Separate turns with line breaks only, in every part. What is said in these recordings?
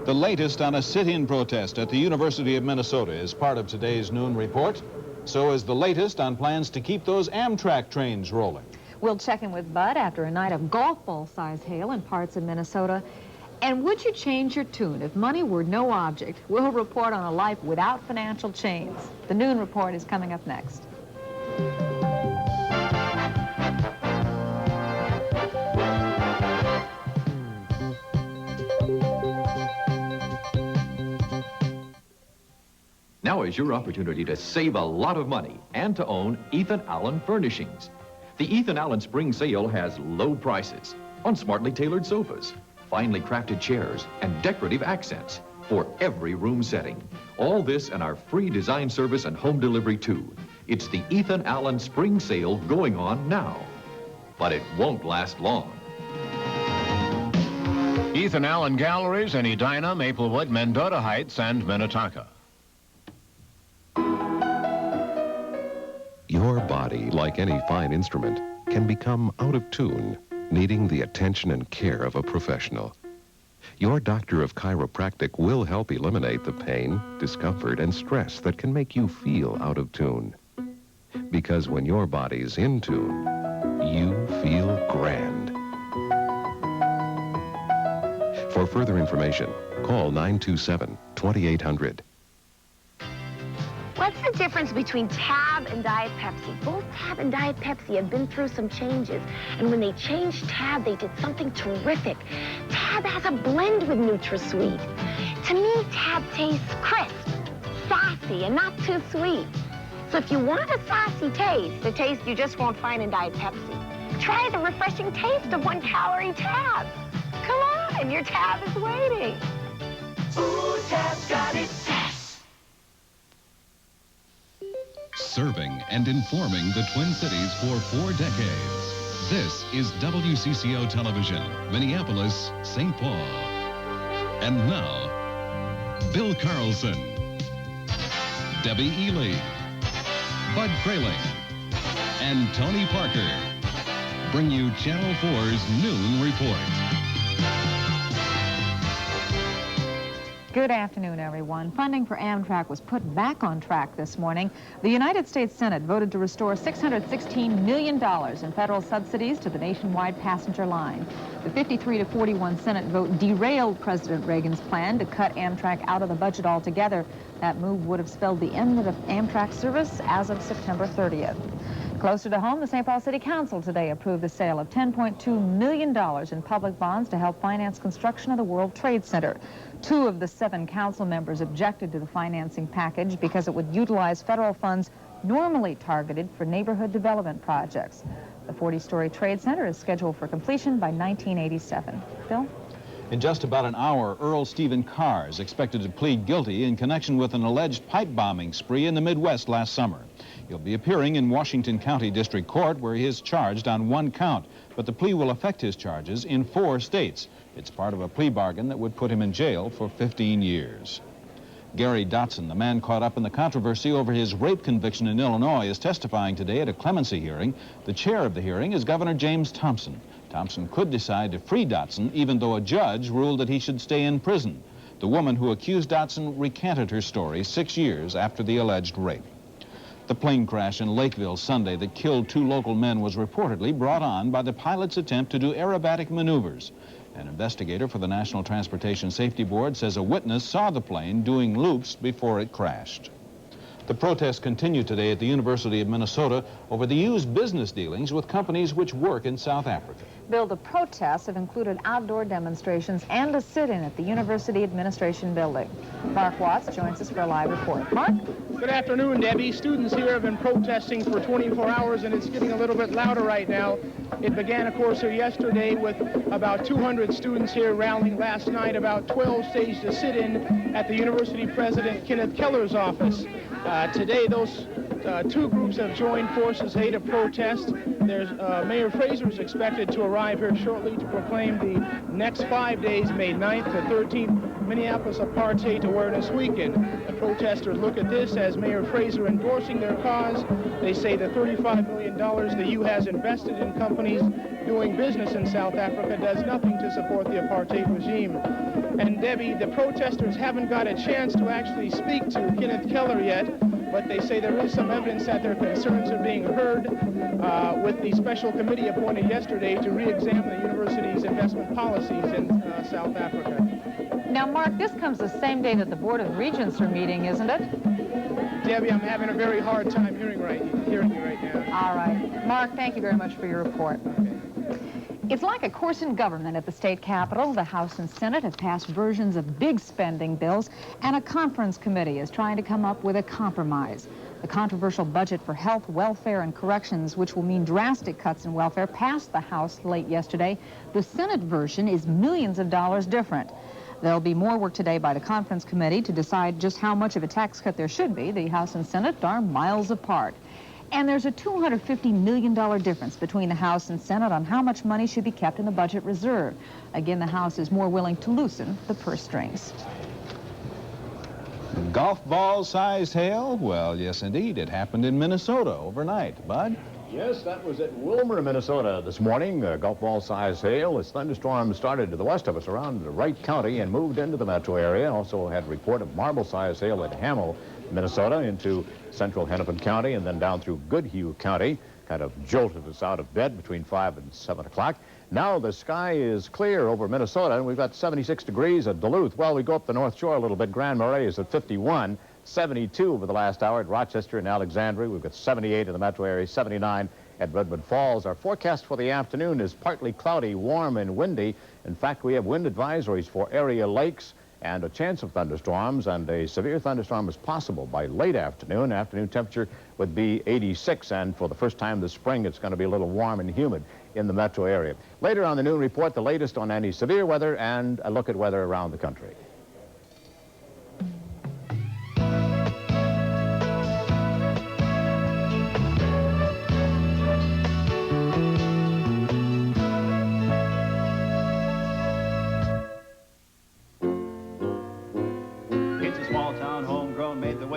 The latest on a sit-in protest at the University of Minnesota is part of today's noon report. So is the latest on plans to keep those Amtrak trains rolling.
We'll check in with Bud after a night of golf ball-size hail in parts of Minnesota. And would you change your tune if money were no object? We'll report on a life without financial chains. The noon report is coming up next.
Now is your opportunity to save a lot of money and to own Ethan Allen Furnishings. The Ethan Allen Spring Sale has low prices on smartly tailored sofas, finely crafted chairs, and decorative accents for every room setting. All this and our free design service and home delivery too. It's the Ethan Allen Spring Sale going on now. But it won't last long.
Ethan Allen Galleries in Edina, Maplewood, Mendota Heights, and Minnetonka.
Your body, like any fine instrument, can become out of tune, needing the attention and care of a professional. Your doctor of chiropractic will help eliminate the pain, discomfort, and stress that can make you feel out of tune. Because when your body's in tune, you feel grand. For further information, call 927-2800.
What's the difference between Tab and Diet Pepsi? Both Tab and Diet Pepsi have been through some changes. And when they changed Tab, they did something terrific. Tab has a blend with NutraSweet. To me, Tab tastes crisp, sassy, and not too sweet. So if you want a sassy taste, a taste you just won't find in Diet Pepsi, try the refreshing taste of 1-calorie Tab. Come on, your Tab is waiting.
Ooh, Tab's got its sass.
Serving and informing the Twin Cities for 4 decades. This is WCCO Television, Minneapolis, St. Paul. And now, Bill Carlson, Debbie Ely, Bud Kraling, and Tony Parker bring you Channel 4's Noon Report.
Good afternoon, everyone. Funding for Amtrak was put back on track this morning. The United States Senate voted to restore $616 million in federal subsidies to the nationwide passenger line. The 53-41 Senate vote derailed President Reagan's plan to cut Amtrak out of the budget altogether. That move would have spelled the end of Amtrak service as of September 30th. Closer to home, the St. Paul City Council today approved the sale of $10.2 million in public bonds to help finance construction of the World Trade Center. 2 of the 7 council members objected to the financing package because it would utilize federal funds normally targeted for neighborhood development projects. The 40-story trade center is scheduled for completion by 1987. Bill?
In just about an hour, Earl Stephen Carr is expected to plead guilty in connection with an alleged pipe bombing spree in the Midwest last summer. He'll be appearing in Washington County District Court, where he is charged on 1 count, but the plea will affect his charges in 4 states. It's part of a plea bargain that would put him in jail for 15 years. Gary Dotson, the man caught up in the controversy over his rape conviction in Illinois, is testifying today at a clemency hearing. The chair of the hearing is Governor James Thompson. Thompson could decide to free Dotson, even though a judge ruled that he should stay in prison. The woman who accused Dotson recanted her story 6 years after the alleged rape. The plane crash in Lakeville Sunday that killed 2 local men was reportedly brought on by the pilot's attempt to do aerobatic maneuvers. An investigator for the National Transportation Safety Board says a witness saw the plane doing loops before it crashed. The protests continue today at the University of Minnesota over the U's business dealings with companies which work in South Africa.
Bill, the protests have included outdoor demonstrations and a sit-in at the University Administration Building. Mark Watts joins us for a live report. Mark?
Good afternoon, Debbie. Students here have been protesting for 24 hours, and it's getting a little bit louder right now. It began, of course, here yesterday with about 200 students here rallying last night. About 12 staged a sit-in at the University President Kenneth Keller's office. Today, those 2 groups have joined forces to protest. There's Mayor Fraser is expected to arrive here shortly to proclaim the next 5 days, May 9th to 13th, Minneapolis Apartheid Awareness Weekend. The protesters look at this as Mayor Fraser endorsing their cause. They say the $35 million the U has invested in companies doing business in South Africa does nothing to support the apartheid regime. And Debbie, the protesters haven't got a chance to actually speak to Kenneth Keller yet, but they say there is some evidence that their concerns are being heard with the special committee appointed yesterday to re-examine the university's investment policies in South Africa.
Now, Mark, this comes the same day that the Board of Regents are meeting, isn't it?
Debbie, I'm having a very hard time hearing you right now.
All right. Mark, thank you very much for your report. It's like a course in government at the state capitol. The House and Senate have passed versions of big spending bills, and a conference committee is trying to come up with a compromise. The controversial budget for health, welfare, and corrections, which will mean drastic cuts in welfare, passed the House late yesterday. The Senate version is millions of dollars different. There'll be more work today by the conference committee to decide just how much of a tax cut there should be. The House and Senate are miles apart. And there's a $250 million difference between the House and Senate on how much money should be kept in the budget reserve. Again, the House is more willing to loosen the purse strings.
Golf ball-sized hail? Well, yes, indeed. It happened in Minnesota overnight. Bud?
Yes, that was at Wilmer, Minnesota this morning. Golf ball-sized hail. As thunderstorms started to the west of us around Wright County and moved into the metro area. Also had a report of marble-sized hail at Hamel, Minnesota, into central Hennepin County and then down through Goodhue County. Kind of jolted us out of bed between 5 and 7 o'clock. Now the sky is clear over Minnesota, and we've got 76 degrees at Duluth. Well, we go up the North Shore a little bit. Grand Marais is at 51. 72 over the last hour at Rochester and Alexandria. We've got 78 in the metro area, 79 at Redwood Falls. Our forecast for the afternoon is partly cloudy, warm, and windy. In fact, we have wind advisories for area lakes and a chance of thunderstorms, and a severe thunderstorm is possible by late afternoon. Afternoon temperature would be 86, and for the first time this spring, it's going to be a little warm and humid in the metro area. Later on the noon report, the latest on any severe weather and a look at weather around the country.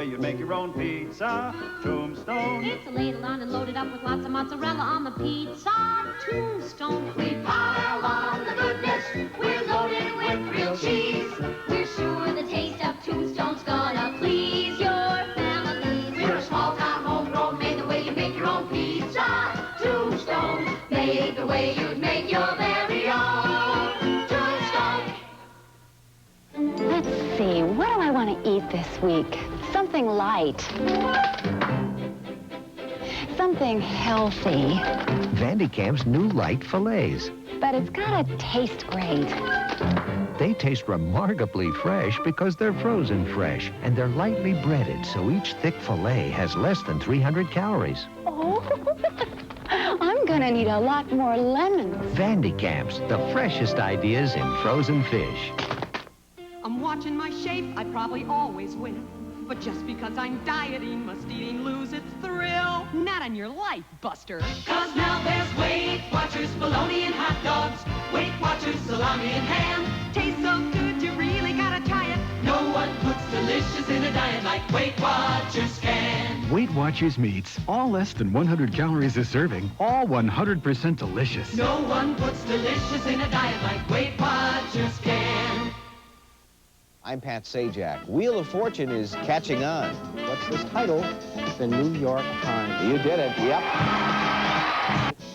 You'd make your own pizza, Tombstone.
It's a ladle on and loaded up with lots of mozzarella on the pizza, Tombstone.
We pile on the goodness, we're loaded with real cheese.
We're sure the taste of Tombstone's gonna please your family.
We're a small town homegrown, made the way you make your own pizza, Tombstone. Made the way you'd make your very own, Tombstone.
Let's see, what do I want to eat this week? Something light. Something healthy.
Vandecamp's new light fillets.
But it's gotta taste great.
They taste remarkably fresh because they're frozen fresh, and they're lightly breaded, so each thick fillet has less than 300 calories.
Oh, I'm gonna need a lot more lemons.
Vandecamp's, the freshest ideas in frozen fish.
I'm watching my shape, I probably always win. But just because I'm dieting, must eating lose its thrill? Not on your life, Buster.
'Cause now there's Weight Watchers, bologna and hot dogs. Weight Watchers, salami and ham.
Tastes so good, you really gotta try it.
No one puts delicious in a diet like Weight Watchers can.
Weight Watchers meats, all less than 100 calories a serving, all 100% delicious.
No one puts delicious in a diet like Weight Watchers can.
I'm Pat Sajak. Wheel of Fortune is catching on. What's this title? The New York Times. You did it, yep.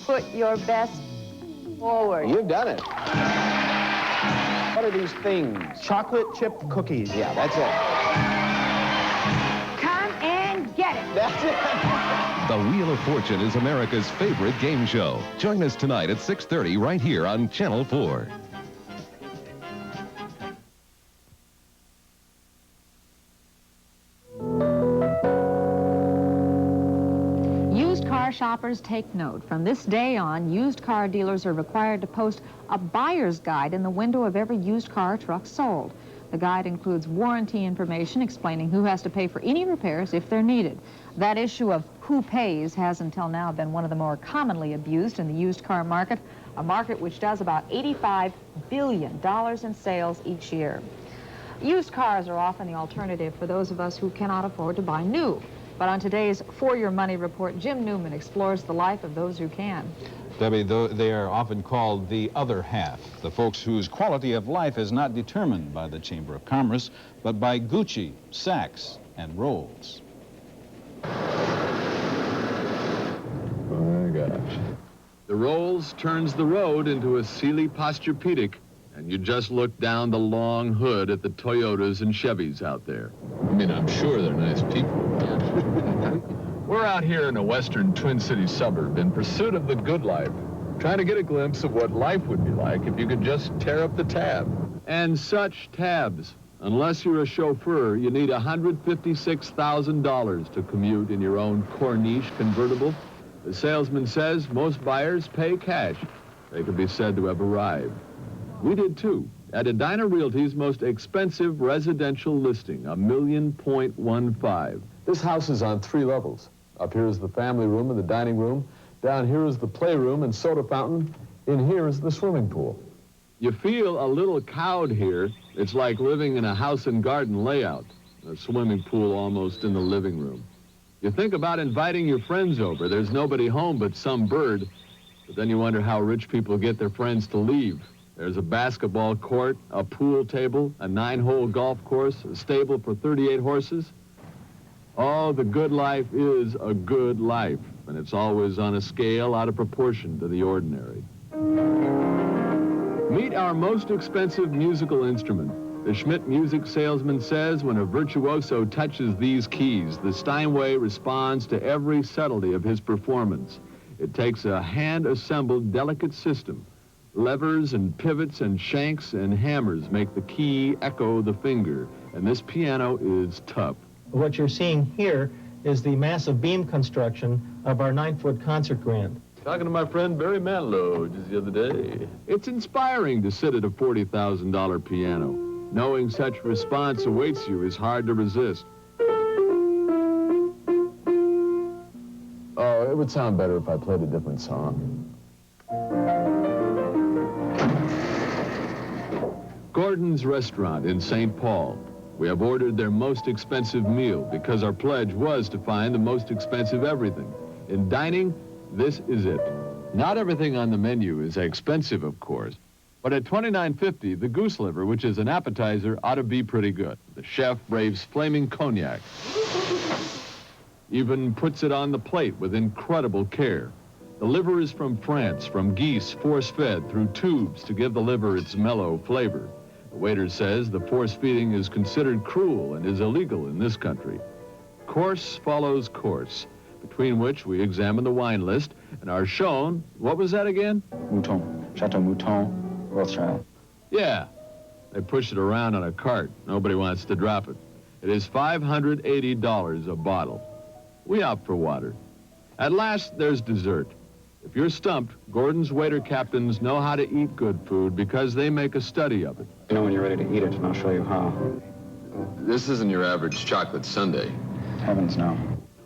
Put your best forward.
You've done it. What are these things?
Chocolate chip cookies.
Yeah, that's it.
Come and get it.
That's it.
The Wheel of Fortune is America's favorite game show. Join us tonight at 6:30 right here on Channel 4.
Car shoppers, take note. From this day on, used car dealers are required to post a buyer's guide in the window of every used car or truck sold. The guide includes warranty information explaining who has to pay for any repairs if they're needed. That issue of who pays has until now been one of the more commonly abused in the used car market, a market which does about $85 billion in sales each year. Used cars are often the alternative for those of us who cannot afford to buy new. But on today's For Your Money report, Jim Newman explores the life of those who can.
Debbie, they are often called the other half, the folks whose quality of life is not determined by the Chamber of Commerce, but by Gucci, Saks, and Rolls.
Oh my gosh. The Rolls turns the road into a Sealy Posturepedic, and you just look down the long hood at the Toyotas and Chevys out there. I mean, I'm sure they're nice people. We're out here in a western Twin Cities suburb in pursuit of the good life, trying to get a glimpse of what life would be like if you could just tear up the tab. And such tabs. Unless you're a chauffeur, you need $156,000 to commute in your own Corniche convertible. The salesman says most buyers pay cash. They could be said to have arrived. We did too, at Edina Realty's most expensive residential listing, $1.15 million. This house is on 3 levels. Up here is the family room and the dining room. Down here is the playroom and soda fountain. In here is the swimming pool. You feel a little cowed here. It's like living in a house and garden layout. A swimming pool almost in the living room. You think about inviting your friends over. There's nobody home but some bird. But then you wonder how rich people get their friends to leave. There's a basketball court, a pool table, a 9-hole golf course, a stable for 38 horses. Oh, the good life is a good life, and it's always on a scale out of proportion to the ordinary. Meet our most expensive musical instrument. The Schmidt music salesman says when a virtuoso touches these keys, the Steinway responds to every subtlety of his performance. It takes a hand-assembled, delicate system. Levers and pivots and shanks and hammers make the key echo the finger, and this piano is tough.
What you're seeing here is the massive beam construction of our 9-foot concert grand.
Talking to my friend Barry Manilow just the other day. It's inspiring to sit at a $40,000 piano. Knowing such response awaits you is hard to resist. Oh, it would sound better if I played a different song. Gordon's Restaurant in St. Paul. We have ordered their most expensive meal because our pledge was to find the most expensive everything. In dining, this is it. Not everything on the menu is expensive, of course, but at $29.50, the goose liver, which is an appetizer, ought to be pretty good. The chef braves flaming cognac, even puts it on the plate with incredible care. The liver is from France, from geese force-fed through tubes to give the liver its mellow flavor. The waiter says the force-feeding is considered cruel and is illegal in this country. Course follows course, between which we examine the wine list and are shown, what was that again?
Mouton, Chateau Mouton, Rothschild.
Yeah, they push it around on a cart. Nobody wants to drop it. It is $580 a bottle. We opt for water. At last, there's dessert. If you're stumped, Gordon's waiter captains know how to eat good food because they make a study of it.
You know when you're ready to eat it, and I'll show you how.
This isn't your average chocolate sundae.
Heavens, no.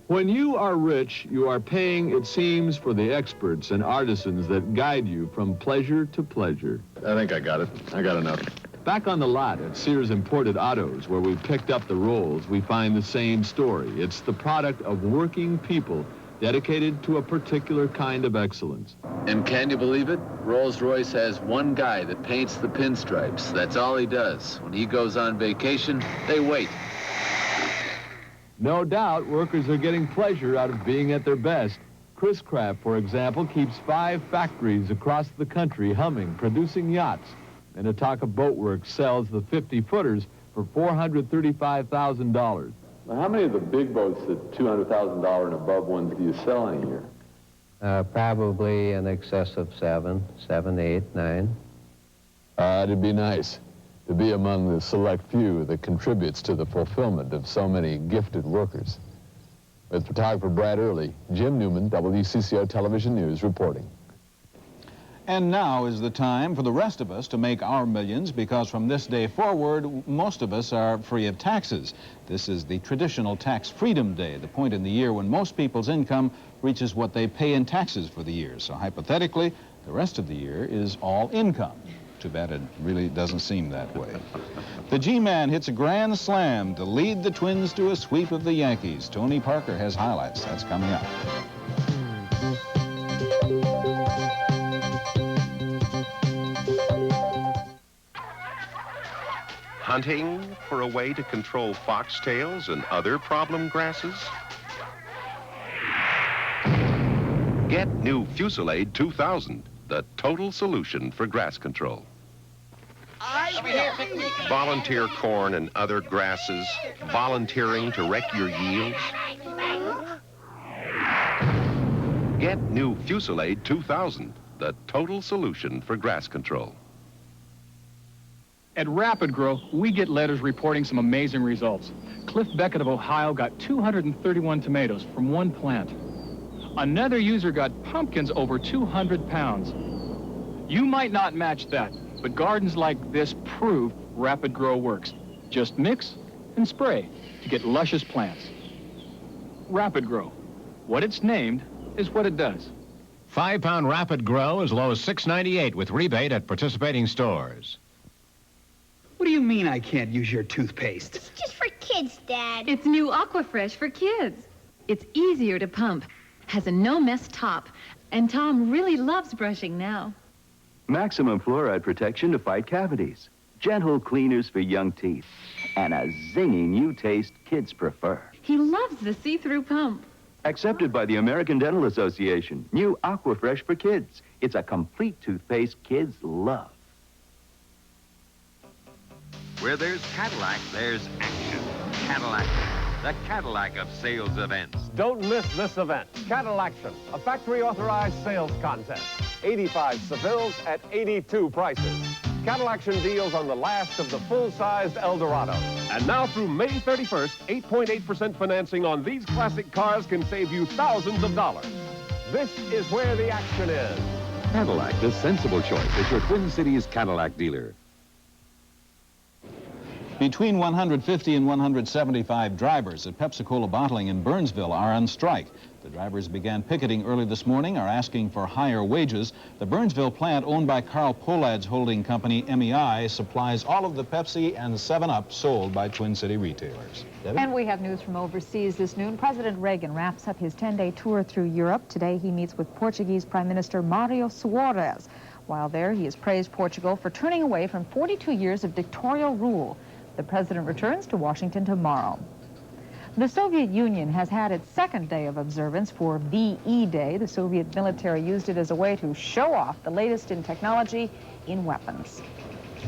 When you are rich, you are paying, it seems, for the experts and artisans that guide you from pleasure to pleasure. I think I got it. I got enough. Back on the lot at Sears Imported Autos, where we picked up the Rolls, we find the same story. It's the product of working people dedicated to a particular kind of excellence.
And can you believe it? Rolls-Royce has one guy that paints the pinstripes. That's all he does. When he goes on vacation, they wait.
No doubt, workers are getting pleasure out of being at their best. Chris Kraft, for example, keeps 5 factories across the country humming, producing yachts. Minnetonka Boatworks sells the 50-footers for $435,000. Now, how many of the big boats, the $200,000 and above ones, do you sell in a year?
Probably in excess of 7, 8, 9.
It'd be nice to be among the select few that contributes to the fulfillment of so many gifted workers. With photographer Brad Early, Jim Newman, WCCO Television News, reporting.
And now is the time for the rest of us to make our millions, because from this day forward, most of us are free of taxes. This is the traditional Tax Freedom Day, the point in the year when most people's income reaches what they pay in taxes for the year. So hypothetically, the rest of the year is all income. Too bad it really doesn't seem that way. The G-Man hits a grand slam to lead the Twins to a sweep of the Yankees. Tony Parker has highlights. That's coming up.
Hunting for a way to control foxtails and other problem grasses? Get new Fusilade 2000, the total solution for grass control. Volunteer corn and other grasses, volunteering to wreck your yields? Get new Fusilade 2000, the total solution for grass control.
At Rapid Grow, we get letters reporting some amazing results. Cliff Beckett of Ohio got 231 tomatoes from one plant. Another user got pumpkins over 200 pounds. You might not match that, but gardens like this prove Rapid Grow works. Just mix and spray to get luscious plants. Rapid Grow. What it's named is what it does.
5-pound Rapid Grow as low as $6.98 with rebate at participating stores.
What do you mean I can't use your toothpaste?
It's just for kids, Dad.
It's new Aquafresh for kids. It's easier to pump, has a no-mess top, and Tom really loves brushing now.
Maximum fluoride protection to fight cavities. Gentle cleaners for young teeth. And a zingy new taste kids prefer.
He loves the see-through pump.
Accepted by the American Dental Association. New Aquafresh for kids. It's a complete toothpaste kids love.
Where there's Cadillac, there's action. Cadillac, the Cadillac of sales events.
Don't miss this event, Cadillaction, a factory-authorized sales contest. 85 Sevilles at 82 prices. Cadillaction deals on the last of the full-sized Eldorado. And now through May 31st, 8.8% financing on these classic cars can save you thousands of dollars. This is where the action is.
Cadillac, the sensible choice at your Twin Cities Cadillac dealer.
Between 150 and 175 drivers at Pepsi-Cola Bottling in Burnsville are on strike. The drivers began picketing early this morning, are asking for higher wages. The Burnsville plant, owned by Carl Polad's holding company, MEI, supplies all of the Pepsi and 7-Up sold by Twin City retailers. Debbie?
And we have news from overseas this noon. President Reagan wraps up his 10-day tour through Europe. Today he meets with Portuguese Prime Minister Mario Soares. While there, he has praised Portugal for turning away from 42 years of dictatorial rule. The president returns to Washington tomorrow. The Soviet Union has had its second day of observance for VE Day. The Soviet military used it as a way to show off the latest in technology in weapons.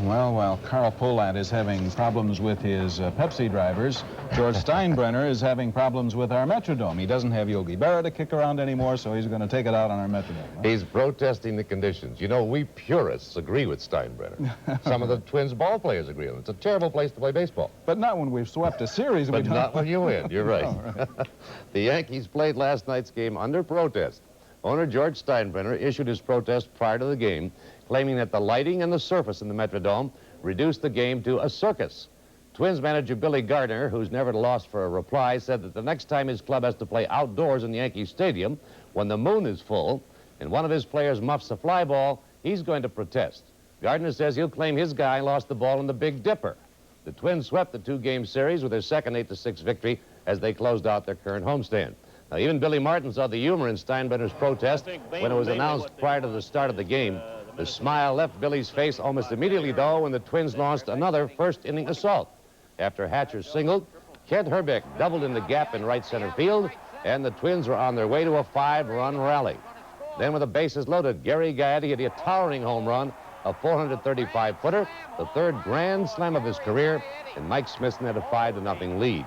Well, while Carl Polad is having problems with his Pepsi drivers, George Steinbrenner is having problems with our Metrodome. He doesn't have Yogi Berra to kick around anymore, so he's going to take it out on our Metrodome. Huh?
He's protesting the conditions. You know, we purists agree with Steinbrenner. Some of the Twins ball players agree with him. It's a terrible place to play baseball.
But not when we've swept a series.
But not when you win. You're right.
Oh, right.
The Yankees played last night's game under protest. Owner George Steinbrenner issued his protest prior to the game, claiming that the lighting and the surface in the Metrodome reduced the game to a circus. Twins manager Billy Gardner, who's never lost for a reply, said that the next time his club has to play outdoors in Yankee Stadium, when the moon is full, and one of his players muffs a fly ball, he's going to protest. Gardner says he'll claim his guy lost the ball in the Big Dipper. The Twins swept the two-game series with their second 8-6 victory as they closed out their current homestand. Now, even Billy Martin saw the humor in Steinbrenner's protest when it was announced prior to the start of the game. The smile left Billy's face almost immediately, though, when the Twins launched another first-inning assault. After Hatcher singled, Kent Herbeck doubled in the gap in right center field, and the Twins were on their way to a 5-run rally. Then, with the bases loaded, Gary Gaetti hit a towering home run, a 435-footer, the third grand slam of his career, and Mike Smithson had a 5-0 lead.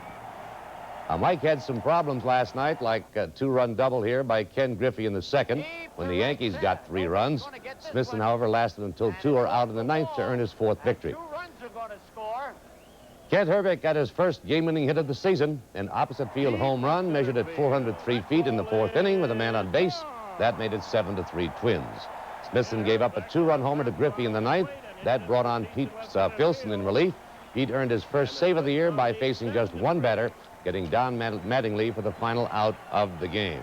Mike had some problems last night, like a 2-run double here by Ken Griffey in the second, when the Yankees got 3 runs. Smithson, however, lasted until 2 are out in the ninth to earn his 4th victory. Kent Herbeck got his first game-winning hit of the season, an opposite-field home run measured at 403 feet in the 4th inning with a man on base. That made it 7-3 Twins. Smithson gave up a 2-run homer to Griffey in the ninth. That brought on Pete Filson in relief. Pete earned his first save of the year by facing just one batter, getting Don Mattingly for the final out of the game.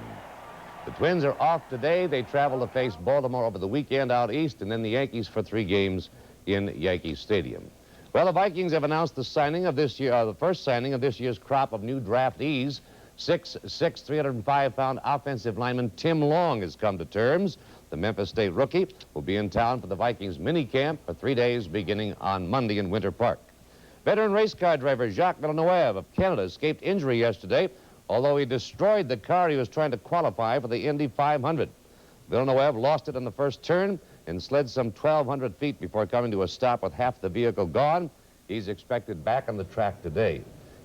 The Twins are off today. They travel to face Baltimore over the weekend out east, and then the Yankees for 3 games in Yankee Stadium. Well, the Vikings have announced the signing of this year, the first signing of this year's crop of new draftees. 6'6", 305-pound offensive lineman Tim Long has come to terms. The Memphis State rookie will be in town for the Vikings minicamp for 3 days beginning on Monday in Winter Park. Veteran race car driver Jacques Villeneuve of Canada escaped injury yesterday, although he destroyed the car he was trying to qualify for the Indy 500. Villeneuve lost it on the first turn and slid some 1,200 feet before coming to a stop with half the vehicle gone. He's expected back on the track today.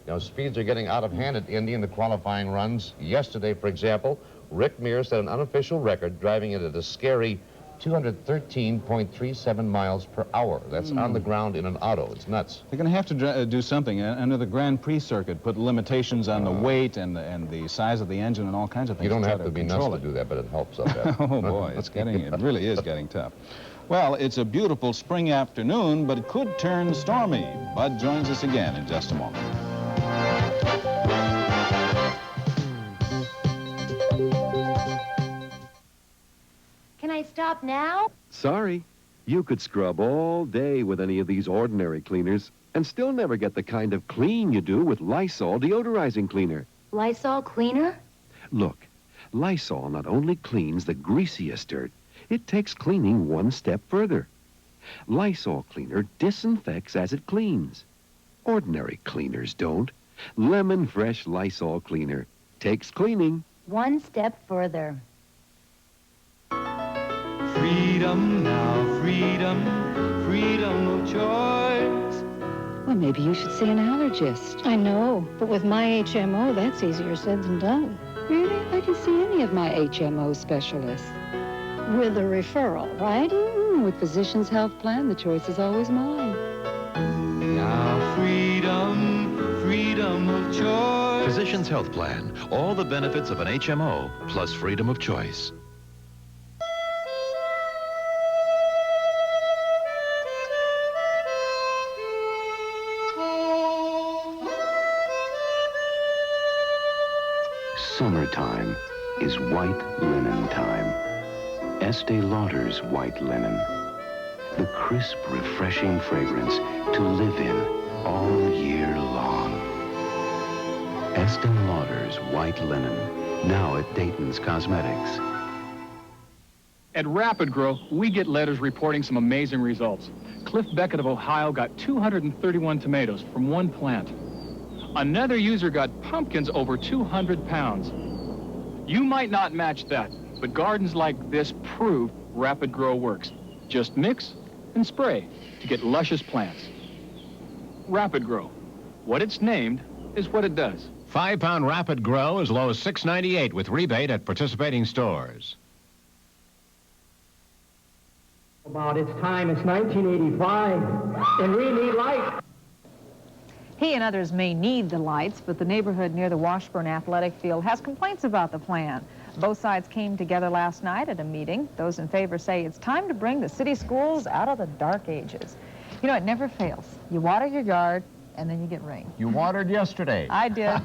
You know, speeds are getting out of hand at Indy in the qualifying runs. Yesterday, for example, Rick Mears set an unofficial record, driving it at a scary 213.37 miles per hour. That's on the ground in an auto. It's nuts.
They're going to have to do something under the Grand Prix circuit, put limitations on the weight and the size of the engine and all kinds of things.
You don't have to be nuts to do that, but it helps up there.
Oh, boy, it really is getting tough. Well, it's a beautiful spring afternoon, but it could turn stormy. Bud joins us again in just a moment.
Can I stop now?
Sorry. You could scrub all day with any of these ordinary cleaners and still never get the kind of clean you do with Lysol deodorizing cleaner.
Lysol cleaner?
Look, Lysol not only cleans the greasiest dirt, it takes cleaning one step further. Lysol cleaner disinfects as it cleans. Ordinary cleaners don't. Lemon Fresh Lysol cleaner takes cleaning
one step further.
Freedom now, freedom, freedom of choice.
Well, maybe you should see an allergist.
I know, but with my HMO, that's easier said than done.
Really? I can see any of my HMO specialists.
With a referral, right?
With Physicians Health Plan, the choice is always mine.
Now freedom, freedom of choice.
Physicians Health Plan. All the benefits of an HMO plus freedom of choice.
Summertime is white linen time. Estee Lauder's white linen. The crisp, refreshing fragrance to live in all year long. Estee Lauder's white linen, now at Dayton's Cosmetics.
At Rapid Grow, we get letters reporting some amazing results. Cliff Beckett of Ohio got 231 tomatoes from one plant. Another user got pumpkins over 200 pounds. You might not match that, but gardens like this prove Rapid Grow works. Just mix and spray to get luscious plants. Rapid Grow. What it's named is what it does.
5-pound Rapid Grow as low as $6.98 with rebate at participating stores.
About it's time. It's 1985, and we need light.
He and others may need the lights, but the neighborhood near the Washburn Athletic Field has complaints about the plan. Both sides came together last night at a meeting. Those in favor say it's time to bring the city schools out of the dark ages. You know, it never fails. You water your yard, and then you get rain.
You watered yesterday.
I did.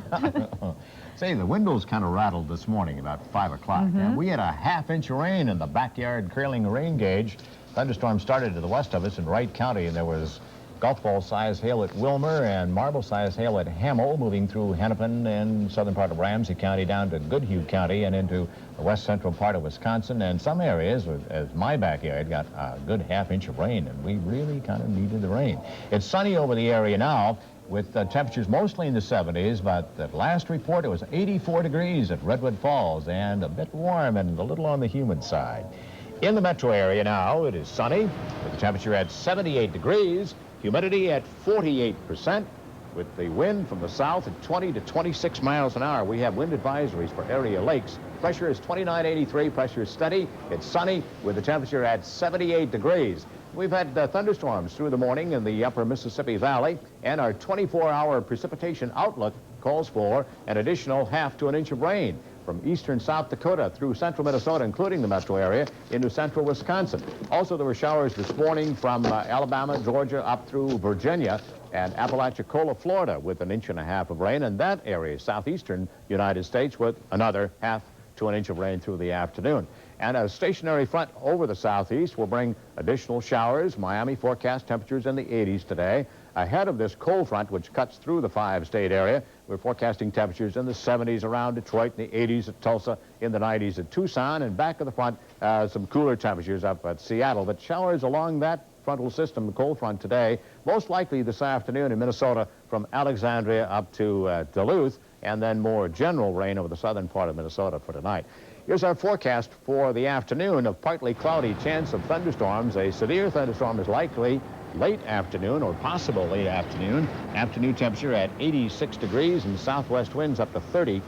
Say, the windows kind of rattled this morning about 5 o'clock. And we had a half-inch of rain in the backyard trailing rain gauge. Thunderstorm started to the west of us in Wright County, and there was golf ball size hail at Wilmer and marble size hail at Hamel, moving through Hennepin and southern part of Ramsey County down to Goodhue County and into the west central part of Wisconsin. And some areas, as my backyard, got a good half-inch of rain, and we really kind of needed the rain. It's sunny over the area now, with temperatures mostly in the 70s, but at last report it was 84 degrees at Redwood Falls and a bit warm and a little on the humid side. In the metro area now, it is sunny, with the temperature at 78 degrees. Humidity at 48%, with the wind from the south at 20 to 26 miles an hour. We have wind advisories for area lakes. Pressure is 2983, pressure is steady. It's sunny with the temperature at 78 degrees. We've had thunderstorms through the morning in the upper Mississippi Valley, and our 24-hour precipitation outlook calls for an additional half to an inch of rain from eastern South Dakota through central Minnesota, including the metro area, into central Wisconsin. Also, there were showers this morning from Alabama, Georgia, up through Virginia and Apalachicola, Florida, with an inch and a half of rain, and that area, southeastern United States, with another half to an inch of rain through the afternoon. And a stationary front over the southeast will bring additional showers. Miami forecast temperatures in the 80s today. Ahead of this cold front, which cuts through the 5-state area, we're forecasting temperatures in the 70s around Detroit, in the 80s at Tulsa, in the 90s at Tucson, and back of the front, some cooler temperatures up at Seattle. But showers along that frontal system, the cold front today, most likely this afternoon in Minnesota from Alexandria up to Duluth, and then more general rain over the southern part of Minnesota for tonight. Here's our forecast for the afternoon of partly cloudy, chance of thunderstorms. A severe thunderstorm is likely late afternoon or possible late afternoon. Afternoon temperature at 86 degrees and southwest winds up to 30.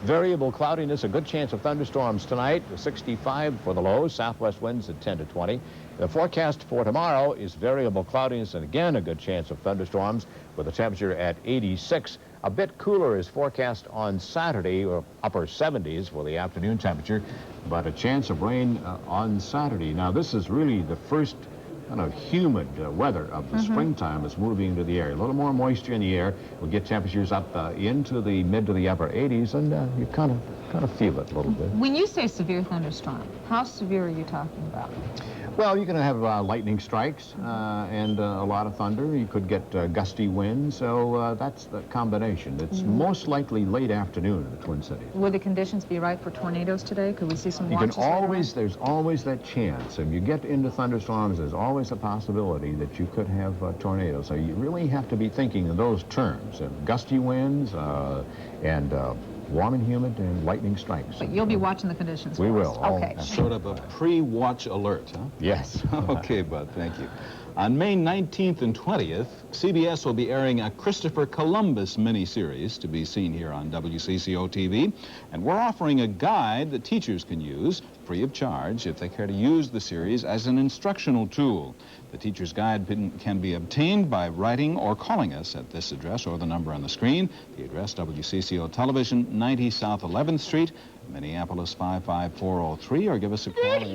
Variable cloudiness, a good chance of thunderstorms tonight, 65 for the lows, southwest winds at 10 to 20. The forecast for tomorrow is variable cloudiness and again a good chance of thunderstorms with a temperature at 86. A bit cooler is forecast on Saturday, or upper 70s for the afternoon temperature, but a chance of rain on Saturday. Now this is really the first kind of humid weather of the springtime is moving into the air. A little more moisture in the air. We'll get temperatures up into the mid to the upper 80s, and you kind of feel it a little bit.
When you say severe thunderstorm, how severe are you talking about?
Well, you're going to have lightning strikes and a lot of thunder. You could get gusty winds, so that's the combination. It's most likely late afternoon in the Twin Cities.
Would the conditions be right for tornadoes today? Could we see some
You can
watches later on?
there's always that chance. If you get into thunderstorms, there's always a possibility that you could have tornadoes. So you really have to be thinking in those terms of gusty winds and warm and humid and lightning strikes.
But you'll be watching the conditions
We
for us.
will.
Okay.
Sort of a pre-watch alert, huh?
Yes.
Okay, Bud, thank you. On May 19th and 20th, CBS will be airing a Christopher Columbus miniseries to be seen here on WCCO TV. And we're offering a guide that teachers can use free of charge if they care to use the series as an instructional tool. The teacher's guide can be obtained by writing or calling us at this address or the number on the screen. The address, WCCO Television, 90 South 11th Street, Minneapolis 55403, or give us a call.